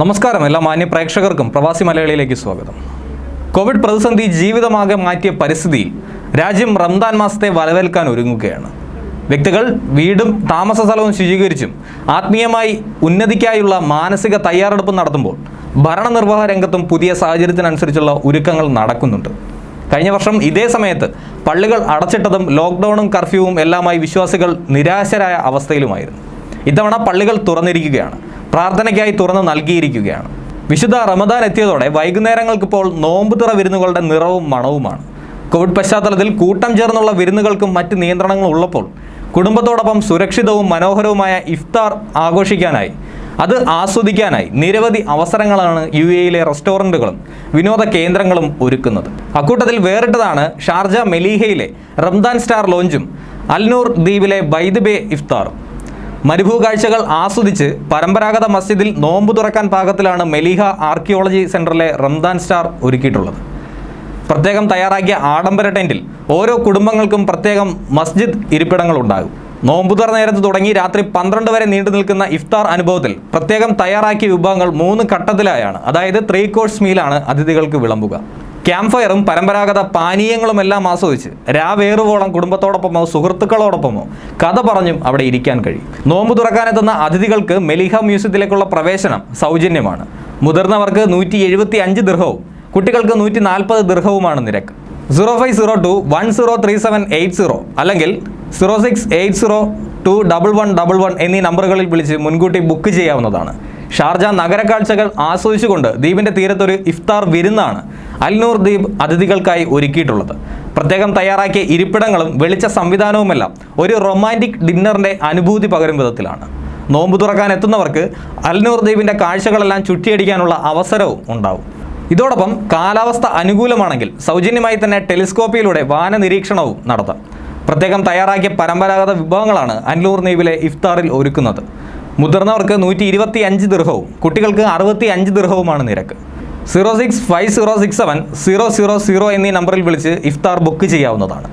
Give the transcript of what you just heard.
നമസ്കാരം എല്ലാ മാന്യ പ്രേക്ഷകർക്കും പ്രവാസി മലയാളിയിലേക്ക് സ്വാഗതം. കോവിഡ് പ്രതിസന്ധി ജീവിതമാകെ മാറ്റിയ പരിസ്ഥിതിയിൽ രാജ്യം റംദാൻ മാസത്തെ വരവേൽക്കാൻ ഒരുങ്ങുകയാണ്. വ്യക്തികൾ വീടും താമസ സ്ഥലവും ശുചീകരിച്ചും ആത്മീയമായി ഉന്നതിക്കായുള്ള മാനസിക തയ്യാറെടുപ്പ് നടത്തുമ്പോൾ ഭരണനിർവഹണ രംഗത്തും പുതിയ സാഹചര്യത്തിനനുസരിച്ചുള്ള ഒരുക്കങ്ങൾ നടക്കുന്നുണ്ട്. കഴിഞ്ഞ വർഷം ഇതേ സമയത്ത് പള്ളികൾ അടച്ചിട്ടതും ലോക്ക്ഡൗണും കർഫ്യൂവും എല്ലാമായി വിശ്വാസികൾ നിരാശരായ അവസ്ഥയിലുമായിരുന്നു. ഇത്തവണ പള്ളികൾ തുറന്നിരിക്കുകയാണ്, പ്രാർത്ഥനയ്ക്കായി തുറന്ന് നൽകിയിരിക്കുകയാണ്. വിശുദ്ധ റമദാൻ എത്തിയതോടെ വൈകുന്നേരങ്ങൾക്കിപ്പോൾ നോമ്പുതുറ വിരുന്നുകളുടെ നിറവും മണവുമാണ്. കോവിഡ് പശ്ചാത്തലത്തിൽ കൂട്ടം ചേർന്നുള്ള വിരുന്നുകൾക്കും മറ്റ് നിയന്ത്രണങ്ങളും ഉള്ളപ്പോൾ കുടുംബത്തോടൊപ്പം സുരക്ഷിതവും മനോഹരവുമായ ഇഫ്താർ ആഘോഷിക്കാനായി, അത് ആസ്വദിക്കാനായി നിരവധി അവസരങ്ങളാണ് UAE റെസ്റ്റോറൻറ്റുകളും വിനോദ കേന്ദ്രങ്ങളും ഒരുക്കുന്നത്. അക്കൂട്ടത്തിൽ വേറിട്ടതാണ് ഷാർജ മെലീഹയിലെ റംദാൻ സ്റ്റാർ ലോഞ്ചും അൽനൂർ ദ്വീപിലെ ബൈദ് ബേ ഇഫ്താറും. മരുഭൂ കാഴ്ചകൾ ആസ്വദിച്ച് പരമ്പരാഗത മസ്ജിദിൽ നോമ്പ് തുറക്കാൻ പാകത്തിലാണ് മെലീഹ ആർക്കിയോളജി സെൻറ്ററിലെ റംദാൻ സ്റ്റാർ ഒരുക്കിയിട്ടുള്ളത്. പ്രത്യേകം തയ്യാറാക്കിയ ആഡംബര ടെൻറ്റിൽ ഓരോ കുടുംബങ്ങൾക്കും പ്രത്യേകം മസ്ജിദ് ഇരിപ്പിടങ്ങളുണ്ടാകും. നോമ്പുതുറ നേരത്ത് തുടങ്ങി രാത്രി 12 വരെ നീണ്ടു നിൽക്കുന്ന ഇഫ്താർ അനുഭവത്തിൽ പ്രത്യേകം തയ്യാറാക്കിയ വിഭവങ്ങൾ 3 ഘട്ടത്തിലായാണ്, അതായത് 3 കോഴ്സ് മീലാണ് അതിഥികൾക്ക് വിളമ്പുക. ക്യാമ്പ് ഫയറും പരമ്പരാഗത പാനീയങ്ങളുമെല്ലാം ആസ്വദിച്ച് രാവേറുവോളം കുടുംബത്തോടൊപ്പമോ സുഹൃത്തുക്കളോടൊപ്പമോ കഥ പറഞ്ഞും അവിടെ ഇരിക്കാൻ കഴിയും. നോമ്പ് തുറക്കാനെത്തുന്ന അതിഥികൾക്ക് മെലീഹ മ്യൂസിയത്തിലേക്കുള്ള പ്രവേശനം സൗജന്യമാണ്. മുതിർന്നവർക്ക് 175 ദിർഹവും കുട്ടികൾക്ക് 140 ദിർഹവുമാണ് നിരക്ക്. 0502103780 അല്ലെങ്കിൽ 0680211111 എന്നീ നമ്പറുകളിൽ വിളിച്ച് മുൻകൂട്ടി ബുക്ക് ചെയ്യാവുന്നതാണ്. ഷാർജ നഗരക്കാഴ്ചകൾ ആസ്വദിച്ചുകൊണ്ട് ദ്വീപിൻ്റെ തീരത്തൊരു ഇഫ്താർ വിരുന്നാണ് അൽനൂർ ദ്വീപ് അതിഥികൾക്കായി ഒരുക്കിയിട്ടുള്ളത്. പ്രത്യേകം തയ്യാറാക്കിയ ഇരിപ്പിടങ്ങളും വെളിച്ച സംവിധാനവുമെല്ലാം ഒരു റൊമാൻറ്റിക് ഡിന്നറിൻ്റെ അനുഭൂതി പകരും വിധത്തിലാണ്. നോമ്പ് തുറക്കാൻ എത്തുന്നവർക്ക് അൽനൂർ ദ്വീപിൻ്റെ കാഴ്ചകളെല്ലാം ചുറ്റിയടിക്കാനുള്ള അവസരവും ഉണ്ടാവും. ഇതോടൊപ്പം കാലാവസ്ഥ അനുകൂലമാണെങ്കിൽ സൗജന്യമായി തന്നെ ടെലിസ്കോപ്പിലൂടെ വാന നിരീക്ഷണവും നടത്താം. പ്രത്യേകം തയ്യാറാക്കിയ പരമ്പരാഗത വിഭവങ്ങളാണ് അൽനൂർ ദ്വീപിലെ ഇഫ്താറിൽ ഒരുക്കുന്നത്. മുതിർന്നവർക്ക് 125 ദിർഹവും കുട്ടികൾക്ക് 65 ദിർഹവുമാണ് നിരക്ക്. 0650670000 എന്നീ നമ്പറിൽ വിളിച്ച് ഇഫ്താർ ബുക്ക് ചെയ്യാവുന്നതാണ്.